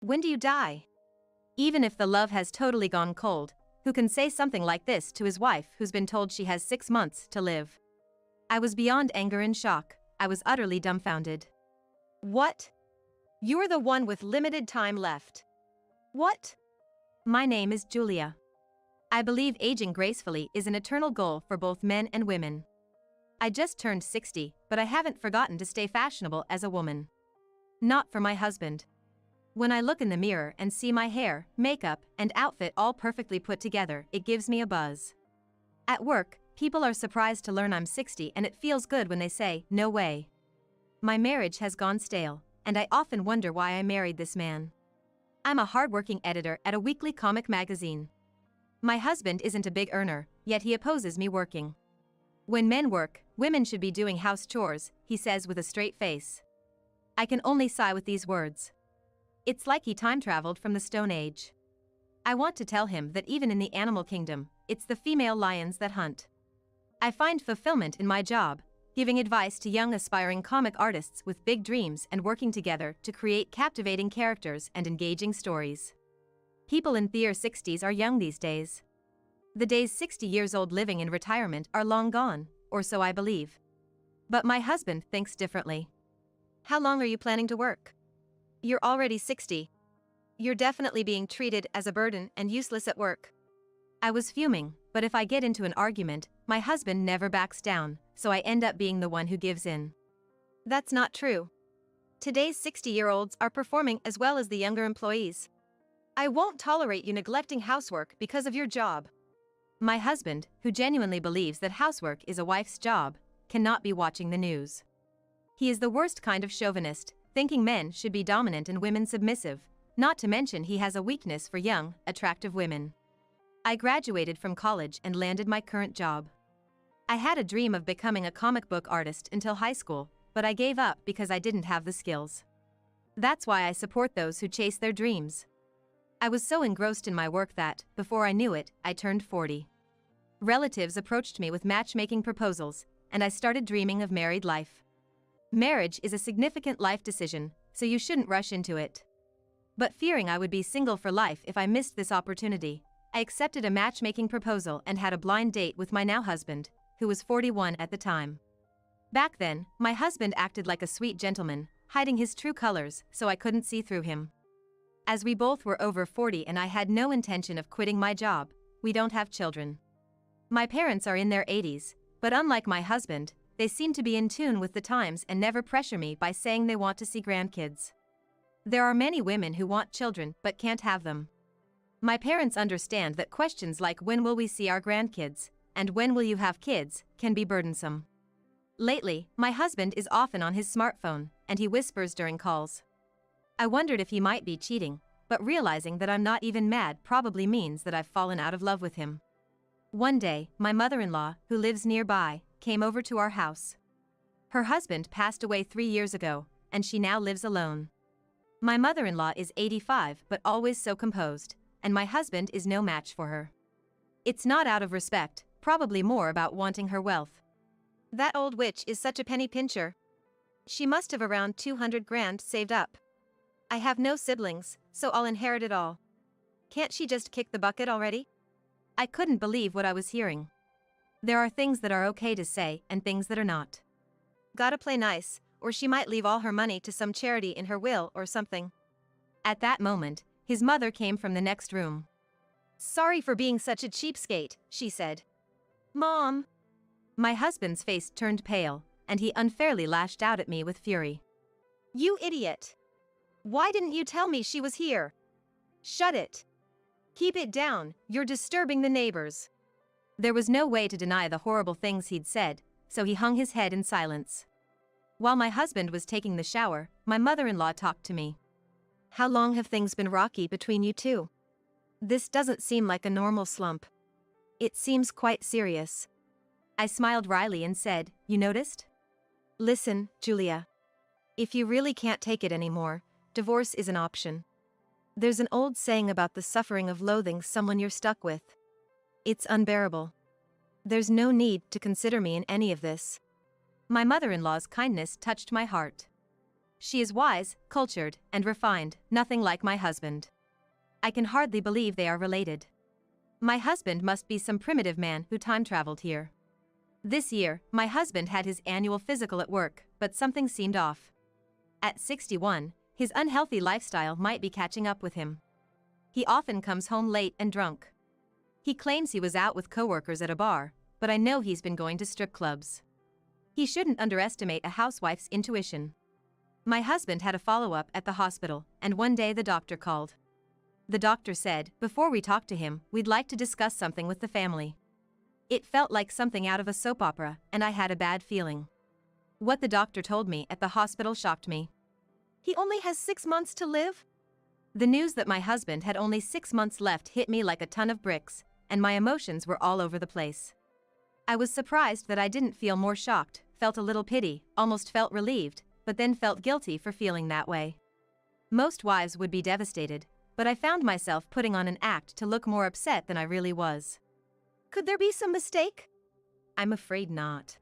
When do you die? Even if the love has totally gone cold, who can say something like this to his wife who's been told she has 6 months to live? I was beyond anger and shock. I was utterly dumbfounded. What? You're the one with limited time left. What? My name is Julia. I believe aging gracefully is an eternal goal for both men and women. I just turned 60, but I haven't forgotten to stay fashionable as a woman. Not for my husband. When I look in the mirror and see my hair, makeup, and outfit all perfectly put together, it gives me a buzz. At work, people are surprised to learn I'm 60 and it feels good when they say, "No way." My marriage has gone stale, and I often wonder why I married this man. I'm a hardworking editor at a weekly comic magazine. My husband isn't a big earner, yet he opposes me working. When men work, women should be doing house chores, he says with a straight face. I can only sigh with these words. It's like he time traveled from the Stone Age. I want to tell him that even in the animal kingdom, it's the female lions that hunt. I find fulfillment in my job, giving advice to young aspiring comic artists with big dreams and working together to create captivating characters and engaging stories. People in their 60s are young these days. The days 60 years old living in retirement are long gone, or so I believe. But my husband thinks differently. How long are you planning to work? You're already 60. You're definitely being treated as a burden and useless at work. I was fuming, but if I get into an argument, my husband never backs down, so I end up being the one who gives in. That's not true. Today's 60-year-olds are performing as well as the younger employees. I won't tolerate you neglecting housework because of your job. My husband, who genuinely believes that housework is a wife's job, cannot be watching the news. He is the worst kind of chauvinist, thinking men should be dominant and women submissive, not to mention he has a weakness for young, attractive women. I graduated from college and landed my current job. I had a dream of becoming a comic book artist until high school, but I gave up because I didn't have the skills. That's why I support those who chase their dreams. I was so engrossed in my work that, before I knew it, I turned 40. Relatives approached me with matchmaking proposals, and I started dreaming of married life. Marriage is a significant life decision, so you shouldn't rush into it. But fearing I would be single for life if I missed this opportunity, I accepted a matchmaking proposal and had a blind date with my now husband, who was 41 at the time. Back then, my husband acted like a sweet gentleman, hiding his true colors so I couldn't see through him. As we both were over 40 and I had no intention of quitting my job, we don't have children. My parents are in their 80s, but unlike my husband, they seem to be in tune with the times and never pressure me by saying they want to see grandkids. There are many women who want children but can't have them. My parents understand that questions like when will we see our grandkids, and when will you have kids, can be burdensome. Lately, my husband is often on his smartphone, and he whispers during calls. I wondered if he might be cheating, but realizing that I'm not even mad probably means that I've fallen out of love with him. One day, my mother-in-law, who lives nearby, came over to our house. Her husband passed away 3 years ago, and she now lives alone. My mother-in-law is 85 but always so composed, and my husband is no match for her. It's not out of respect, probably more about wanting her wealth. That old witch is such a penny pincher. She must have around 200 grand saved up. I have no siblings, so I'll inherit it all. Can't she just kick the bucket already? I couldn't believe what I was hearing. There are things that are okay to say and things that are not. Gotta play nice, or she might leave all her money to some charity in her will or something. At that moment, his mother came from the next room. Sorry for being such a cheapskate, she said. Mom! My husband's face turned pale, and he unfairly lashed out at me with fury. You idiot! Why didn't you tell me she was here? Shut it! Keep it down, you're disturbing the neighbors. There was no way to deny the horrible things he'd said, so he hung his head in silence. While my husband was taking the shower, my mother-in-law talked to me. How long have things been rocky between you two? This doesn't seem like a normal slump. It seems quite serious. I smiled wryly and said, You noticed? Listen, Julia. If you really can't take it anymore, divorce is an option. There's an old saying about the suffering of loathing someone you're stuck with. It's unbearable. There's no need to consider me in any of this. My mother-in-law's kindness touched my heart. She is wise, cultured, and refined, nothing like my husband. I can hardly believe they are related. My husband must be some primitive man who time traveled here. This year, my husband had his annual physical at work, but something seemed off. At 61, his unhealthy lifestyle might be catching up with him. He often comes home late and drunk. He claims he was out with coworkers at a bar, but I know he's been going to strip clubs. He shouldn't underestimate a housewife's intuition. My husband had a follow-up at the hospital, and one day the doctor called. The doctor said, before we talk to him, we'd like to discuss something with the family. It felt like something out of a soap opera, and I had a bad feeling. What the doctor told me at the hospital shocked me. He only has 6 months to live? The news that my husband had only 6 months left hit me like a ton of bricks, and my emotions were all over the place. I was surprised that I didn't feel more shocked, felt a little pity, almost felt relieved, but then felt guilty for feeling that way. Most wives would be devastated, but I found myself putting on an act to look more upset than I really was. Could there be some mistake? I'm afraid not.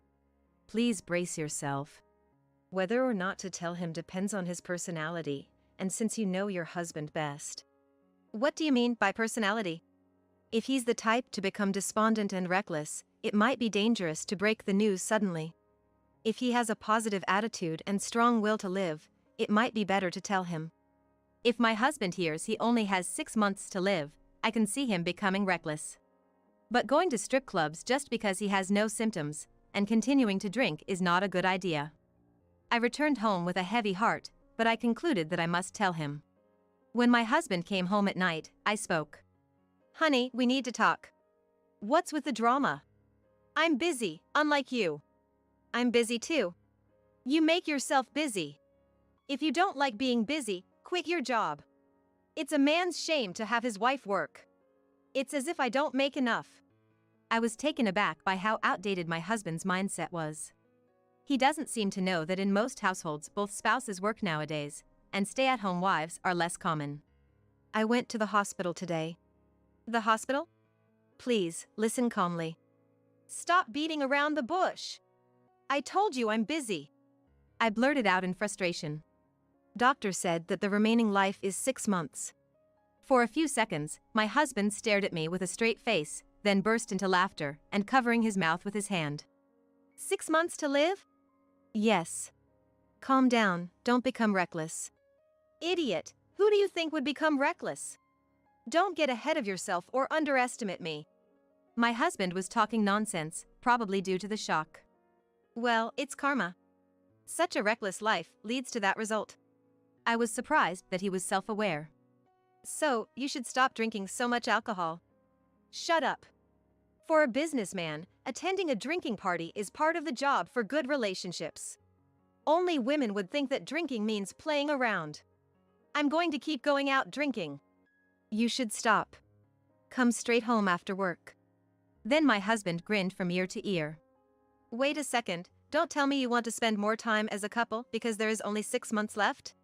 Please brace yourself. Whether or not to tell him depends on his personality, and since you know your husband best. What do you mean by personality? If he's the type to become despondent and reckless, it might be dangerous to break the news suddenly. If he has a positive attitude and strong will to live, it might be better to tell him. If my husband hears he only has 6 months to live, I can see him becoming reckless. But going to strip clubs just because he has no symptoms, and continuing to drink is not a good idea. I returned home with a heavy heart, but I concluded that I must tell him. When my husband came home at night, I spoke. Honey, we need to talk. What's with the drama? I'm busy, unlike you. I'm busy too. You make yourself busy. If you don't like being busy, quit your job. It's a man's shame to have his wife work. It's as if I don't make enough. I was taken aback by how outdated my husband's mindset was. He doesn't seem to know that in most households both spouses work nowadays, and stay-at-home wives are less common. I went to the hospital today. The hospital? Please, listen calmly. Stop beating around the bush. I told you I'm busy. I blurted out in frustration. Doctor said that the remaining life is 6 months. For a few seconds, my husband stared at me with a straight face, then burst into laughter, and covering his mouth with his hand. 6 months to live? Yes. Calm down, don't become reckless. Idiot, who do you think would become reckless? Don't get ahead of yourself or underestimate me. My husband was talking nonsense, probably due to the shock. Well, it's karma. Such a reckless life leads to that result. I was surprised that he was self-aware. So, you should stop drinking so much alcohol. Shut up. For a businessman, attending a drinking party is part of the job for good relationships. Only women would think that drinking means playing around. I'm going to keep going out drinking. You should stop. Come straight home after work. Then my husband grinned from ear to ear. Wait a second, don't tell me you want to spend more time as a couple because there is only 6 months left?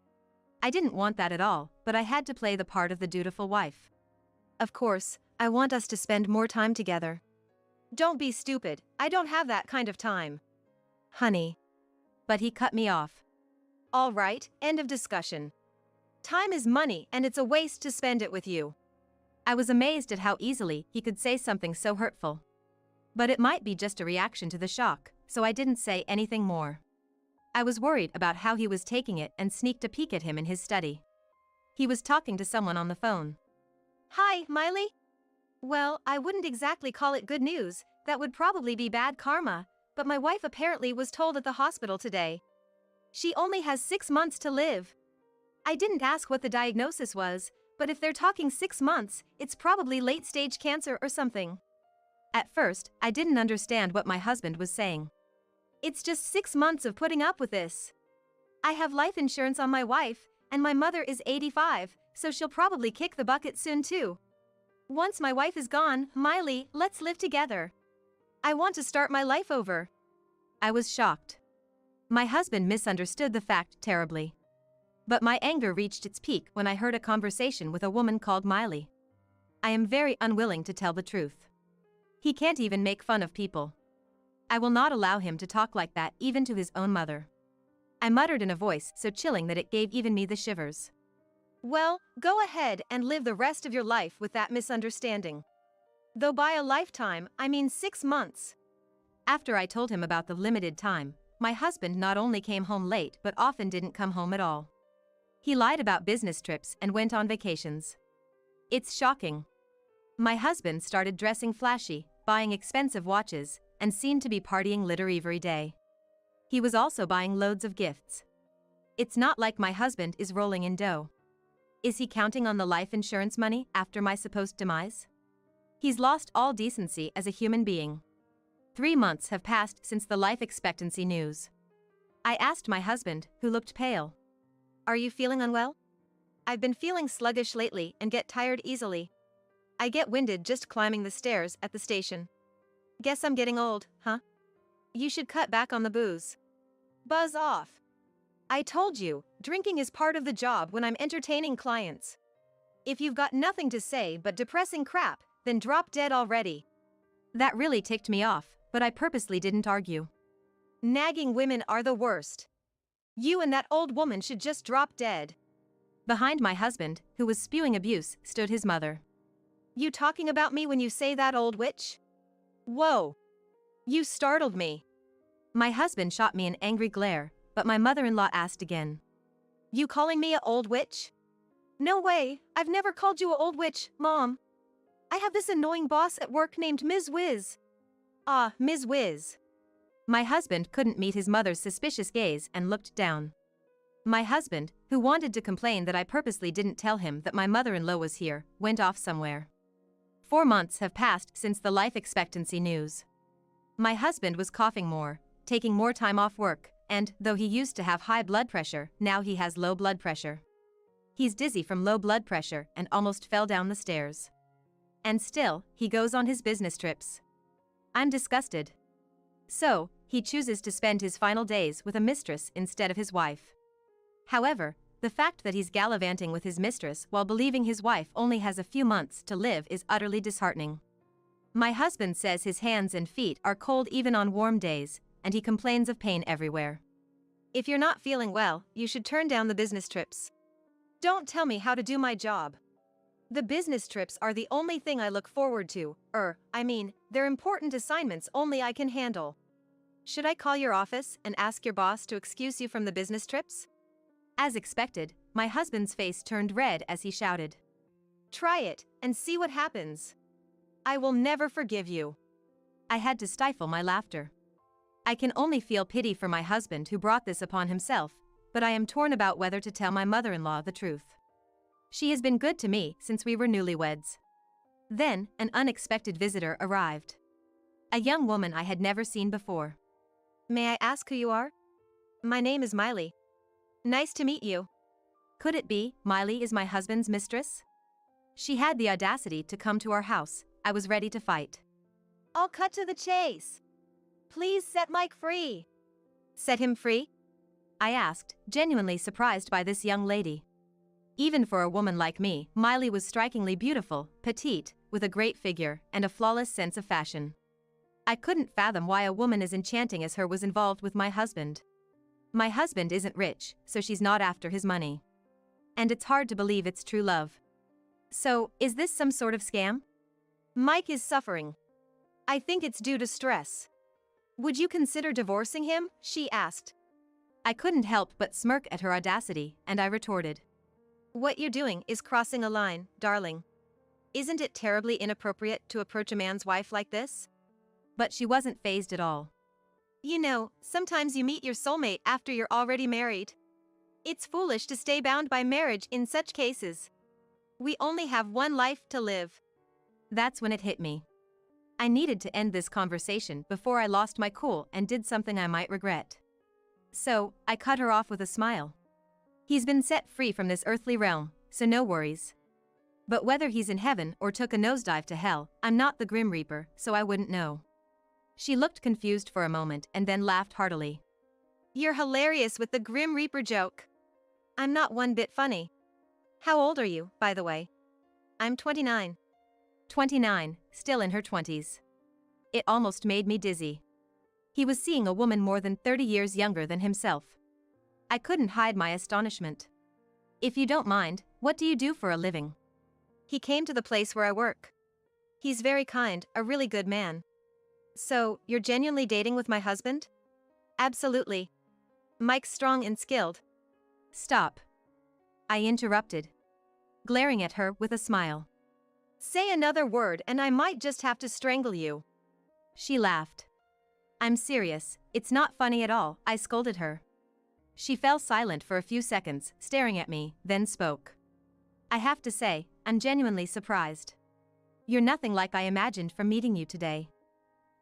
I didn't want that at all, but I had to play the part of the dutiful wife. Of course, I want us to spend more time together. Don't be stupid, I don't have that kind of time. Honey. But he cut me off. All right, end of discussion. Time is money and it's a waste to spend it with you. I was amazed at how easily he could say something so hurtful. But it might be just a reaction to the shock, so I didn't say anything more. I was worried about how he was taking it and sneaked a peek at him in his study. He was talking to someone on the phone. Hi, Miley? Well, I wouldn't exactly call it good news, that would probably be bad karma, but my wife apparently was told at the hospital today. She only has 6 months to live. I didn't ask what the diagnosis was, but if they're talking 6 months, it's probably late-stage cancer or something. At first, I didn't understand what my husband was saying. It's just 6 months of putting up with this. I have life insurance on my wife, and my mother is 85, so she'll probably kick the bucket soon too. Once my wife is gone, Miley, let's live together. I want to start my life over. I was shocked. My husband misunderstood the fact terribly. But my anger reached its peak when I heard a conversation with a woman called Miley. I am very unwilling to tell the truth. He can't even make fun of people. I will not allow him to talk like that even to his own mother. I muttered in a voice so chilling that it gave even me the shivers. Well, go ahead and live the rest of your life with that misunderstanding. Though by a lifetime, I mean 6 months. After I told him about the limited time, my husband not only came home late but often didn't come home at all. He lied about business trips and went on vacations. It's shocking. My husband started dressing flashy, buying expensive watches, and seemed to be partying literally every day. He was also buying loads of gifts. It's not like my husband is rolling in dough. Is he counting on the life insurance money after my supposed demise? He's lost all decency as a human being. 3 months have passed since the life expectancy news. I asked my husband, who looked pale. Are you feeling unwell? I've been feeling sluggish lately and get tired easily. I get winded just climbing the stairs at the station. Guess I'm getting old, huh? You should cut back on the booze. Buzz off. I told you, drinking is part of the job when I'm entertaining clients. If you've got nothing to say but depressing crap, then drop dead already. That really ticked me off, but I purposely didn't argue. Nagging women are the worst. You and that old woman should just drop dead. Behind my husband, who was spewing abuse, stood his mother. You talking about me when you say that, old witch? Whoa. You startled me. My husband shot me an angry glare, but my mother-in-law asked again. You calling me a old witch? No way, I've never called you a old witch, Mom. I have this annoying boss at work named Ms. Wiz. Ah, Ms. Wiz. My husband couldn't meet his mother's suspicious gaze and looked down. My husband, who wanted to complain that I purposely didn't tell him that my mother-in-law was here, went off somewhere. 4 months have passed since the life expectancy news. My husband was coughing more, taking more time off work, and, though he used to have high blood pressure, now he has low blood pressure. He's dizzy from low blood pressure and almost fell down the stairs. And still, he goes on his business trips. I'm disgusted. So, he chooses to spend his final days with a mistress instead of his wife. However, the fact that he's gallivanting with his mistress while believing his wife only has a few months to live is utterly disheartening. My husband says his hands and feet are cold even on warm days, and he complains of pain everywhere. If you're not feeling well, you should turn down the business trips. Don't tell me how to do my job. The business trips are the only thing I look forward to, they're important assignments only I can handle. Should I call your office and ask your boss to excuse you from the business trips? As expected, my husband's face turned red as he shouted. Try it, and see what happens. I will never forgive you. I had to stifle my laughter. I can only feel pity for my husband who brought this upon himself, but I am torn about whether to tell my mother-in-law the truth. She has been good to me since we were newlyweds. Then, an unexpected visitor arrived. A young woman I had never seen before. May I ask who you are? My name is Miley. Nice to meet you. Could it be Miley is my husband's mistress? She had the audacity to come to our house. I was ready to fight. I'll cut to the chase. Please set Mike free. Set him free? I asked, genuinely surprised by this young lady. Even for a woman like me, Miley was strikingly beautiful, petite, with a great figure, and a flawless sense of fashion. I couldn't fathom why a woman as enchanting as her was involved with my husband. My husband isn't rich, so she's not after his money. And it's hard to believe it's true love. So, is this some sort of scam? Mike is suffering. I think it's due to stress. Would you consider divorcing him? She asked. I couldn't help but smirk at her audacity, and I retorted. What you're doing is crossing a line, darling. Isn't it terribly inappropriate to approach a man's wife like this? But she wasn't fazed at all. You know, sometimes you meet your soulmate after you're already married. It's foolish to stay bound by marriage in such cases. We only have one life to live. That's when it hit me. I needed to end this conversation before I lost my cool and did something I might regret. So, I cut her off with a smile. He's been set free from this earthly realm, so no worries. But whether he's in heaven or took a nosedive to hell, I'm not the Grim Reaper, so I wouldn't know. She looked confused for a moment and then laughed heartily. You're hilarious with the Grim Reaper joke. I'm not one bit funny. How old are you, by the way? I'm 29. 29, still in her 20s. It almost made me dizzy. He was seeing a woman more than 30 years younger than himself. I couldn't hide my astonishment. If you don't mind, what do you do for a living? He came to the place where I work. He's very kind, a really good man. So, you're genuinely dating with my husband? Absolutely. Mike's strong and skilled. Stop. I interrupted, glaring at her with a smile. Say another word and I might just have to strangle you. She laughed. I'm serious, it's not funny at all, I scolded her. She fell silent for a few seconds, staring at me, then spoke. I have to say, I'm genuinely surprised. You're nothing like I imagined from meeting you today.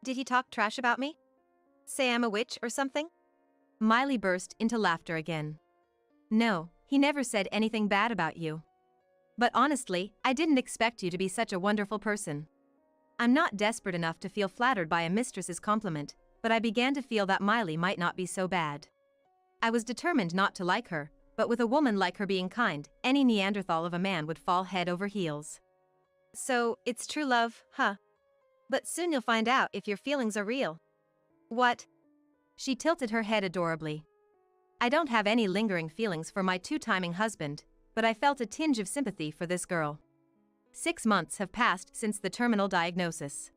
Did he talk trash about me? Say I'm a witch or something? Miley burst into laughter again. No, he never said anything bad about you. But honestly, I didn't expect you to be such a wonderful person. I'm not desperate enough to feel flattered by a mistress's compliment, but I began to feel that Miley might not be so bad. I was determined not to like her, but with a woman like her being kind, any Neanderthal of a man would fall head over heels. So, it's true love, huh? But soon you'll find out if your feelings are real. What? She tilted her head adorably. I don't have any lingering feelings for my two-timing husband, but I felt a tinge of sympathy for this girl. 6 months have passed since the terminal diagnosis.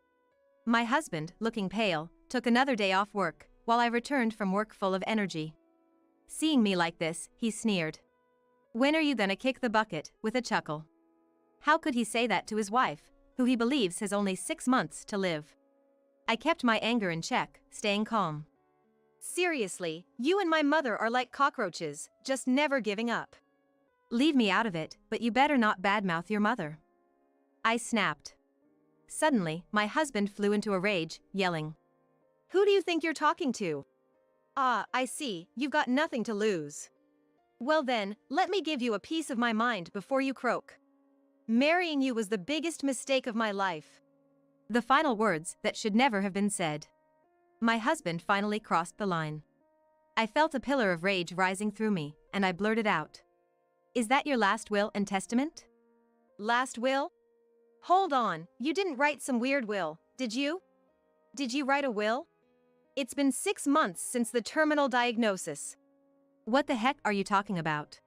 My husband, looking pale, took another day off work, while I returned from work full of energy. Seeing me like this, he sneered. When are you gonna kick the bucket, with a chuckle? How could he say that to his wife, who he believes has only 6 months to live? I kept my anger in check, staying calm. Seriously, you and my mother are like cockroaches, just never giving up. Leave me out of it, but you better not badmouth your mother. I snapped. Suddenly, my husband flew into a rage, yelling. Who do you think you're talking to? Ah, I see, you've got nothing to lose. Well then, let me give you a piece of my mind before you croak. Marrying you was the biggest mistake of my life. The final words that should never have been said. My husband finally crossed the line. I felt a pillar of rage rising through me, and I blurted out. Is that your last will and testament? Last will? Hold on, you didn't write some weird will, did you? Did you write a will? It's been 6 months since the terminal diagnosis. What the heck are you talking about?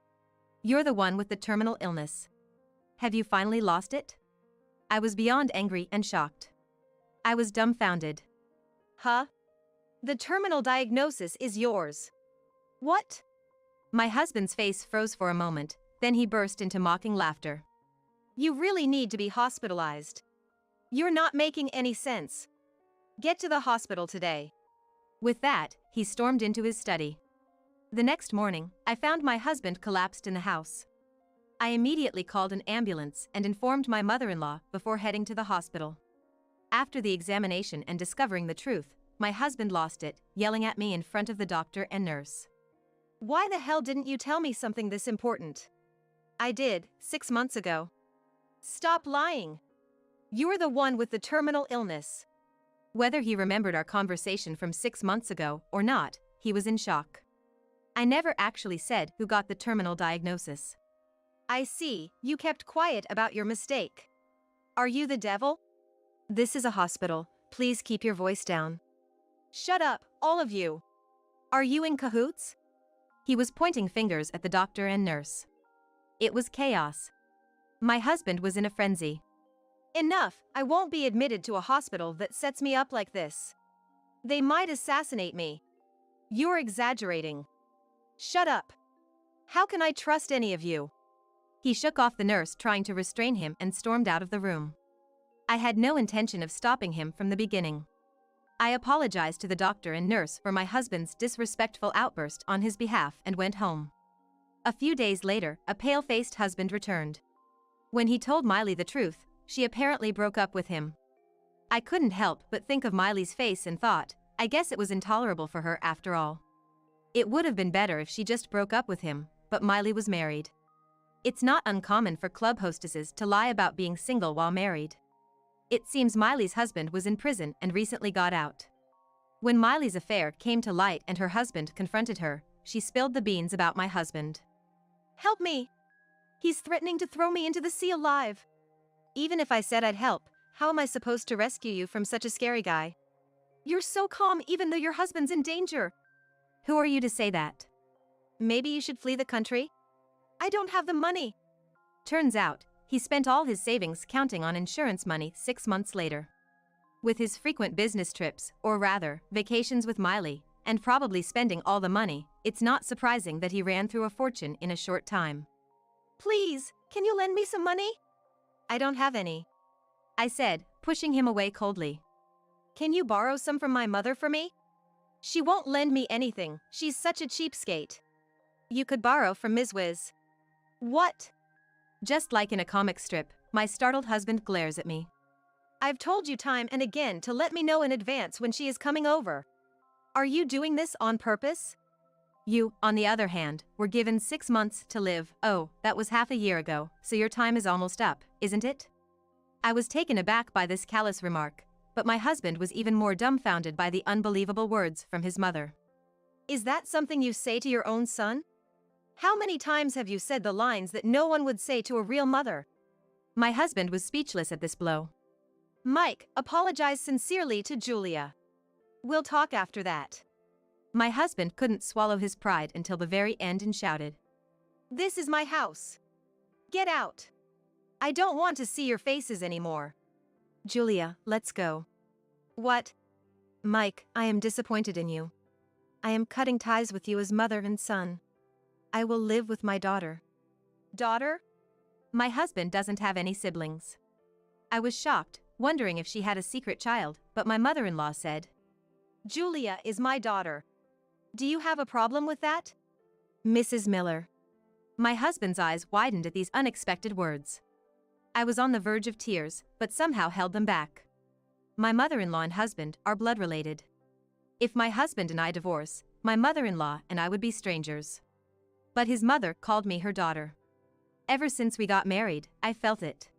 You're the one with the terminal illness. Have you finally lost it? I was beyond angry and shocked. I was dumbfounded. Huh? The terminal diagnosis is yours. What? My husband's face froze for a moment, then he burst into mocking laughter. You really need to be hospitalized. You're not making any sense. Get to the hospital today. With that, he stormed into his study. The next morning, I found my husband collapsed in the house. I immediately called an ambulance and informed my mother-in-law before heading to the hospital. After the examination and discovering the truth, my husband lost it, yelling at me in front of the doctor and nurse. Why the hell didn't you tell me something this important? I did, 6 months ago. Stop lying. You're the one with the terminal illness. Whether he remembered our conversation from 6 months ago or not, he was in shock. I never actually said who got the terminal diagnosis. I see, you kept quiet about your mistake. Are you the devil? This is a hospital, please keep your voice down. Shut up, all of you. Are you in cahoots? He was pointing fingers at the doctor and nurse. It was chaos. My husband was in a frenzy. Enough, I won't be admitted to a hospital that sets me up like this. They might assassinate me. You're exaggerating. Shut up. How can I trust any of you? He shook off the nurse trying to restrain him and stormed out of the room. I had no intention of stopping him from the beginning. I apologized to the doctor and nurse for my husband's disrespectful outburst on his behalf and went home. A few days later, a pale-faced husband returned. When he told Miley the truth, she apparently broke up with him. I couldn't help but think of Miley's face and thought, I guess it was intolerable for her after all. It would have been better if she just broke up with him, but Miley was married. It's not uncommon for club hostesses to lie about being single while married. It seems Miley's husband was in prison and recently got out. When Miley's affair came to light and her husband confronted her, she spilled the beans about my husband. Help me! He's threatening to throw me into the sea alive. Even if I said I'd help, how am I supposed to rescue you from such a scary guy? You're so calm even though your husband's in danger. Who are you to say that? Maybe you should flee the country? I don't have the money. Turns out, he spent all his savings counting on insurance money 6 months later. With his frequent business trips, or rather, vacations with Miley, and probably spending all the money, it's not surprising that he ran through a fortune in a short time. Please, can you lend me some money? I don't have any, I said, pushing him away coldly. Can you borrow some from my mother for me? She won't lend me anything, she's such a cheapskate. You could borrow from Ms. Wiz. What? Just like in a comic strip, my startled husband glares at me. I've told you time and again to let me know in advance when she is coming over. Are you doing this on purpose? You, on the other hand, were given 6 months to live. Oh, that was half a year ago, so your time is almost up, isn't it? I was taken aback by this callous remark, but my husband was even more dumbfounded by the unbelievable words from his mother. Is that something you say to your own son? How many times have you said the lines that no one would say to a real mother? My husband was speechless at this blow. Mike, apologize sincerely to Julia. We'll talk after that. My husband couldn't swallow his pride until the very end and shouted. This is my house. Get out. I don't want to see your faces anymore. Julia, let's go. What? Mike, I am disappointed in you. I am cutting ties with you as mother and son. I will live with my daughter. Daughter? My husband doesn't have any siblings. I was shocked, wondering if she had a secret child, but my mother-in-law said, Julia is my daughter. Do you have a problem with that? Mrs. Miller. My husband's eyes widened at these unexpected words. I was on the verge of tears, but somehow held them back. My mother-in-law and husband are blood-related. If my husband and I divorce, my mother-in-law and I would be strangers. But his mother called me her daughter. Ever since we got married, I felt it.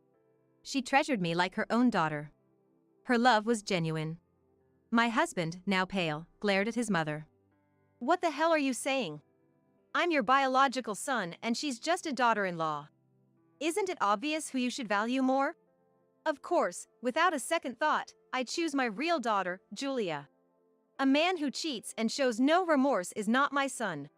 She treasured me like her own daughter. Her love was genuine. My husband, now pale, glared at his mother. What the hell are you saying? I'm your biological son and she's just a daughter-in-law. Isn't it obvious who you should value more? Of course, without a second thought, I choose my real daughter, Julia. A man who cheats and shows no remorse is not my son.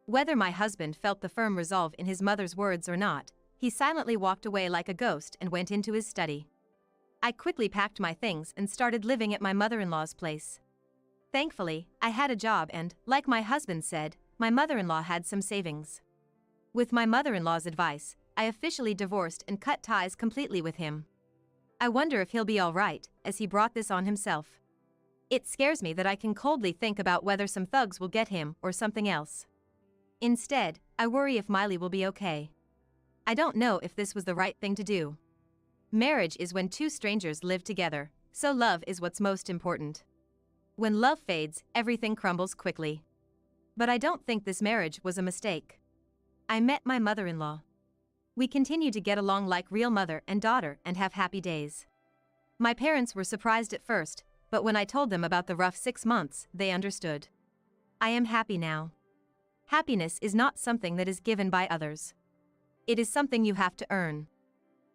Whether my husband felt the firm resolve in his mother's words or not, he silently walked away like a ghost and went into his study. I quickly packed my things and started living at my mother-in-law's place. Thankfully, I had a job and, like my husband said, my mother-in-law had some savings. With my mother-in-law's advice, I officially divorced and cut ties completely with him. I wonder if he'll be all right, as he brought this on himself. It scares me that I can coldly think about whether some thugs will get him or something else. Instead, I worry if Miley will be okay. I don't know if this was the right thing to do. Marriage is when two strangers live together, so love is what's most important. When love fades, everything crumbles quickly. But I don't think this marriage was a mistake. I met my mother-in-law. We continue to get along like real mother and daughter and have happy days. My parents were surprised at first, but when I told them about the rough 6 months, they understood. I am happy now. Happiness is not something that is given by others. It is something you have to earn.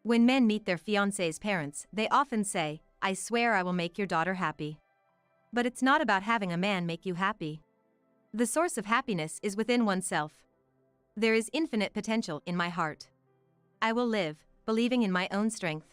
When men meet their fiancé's parents, they often say, I swear I will make your daughter happy. But it's not about having a man make you happy. The source of happiness is within oneself. There is infinite potential in my heart. I will live, believing in my own strength.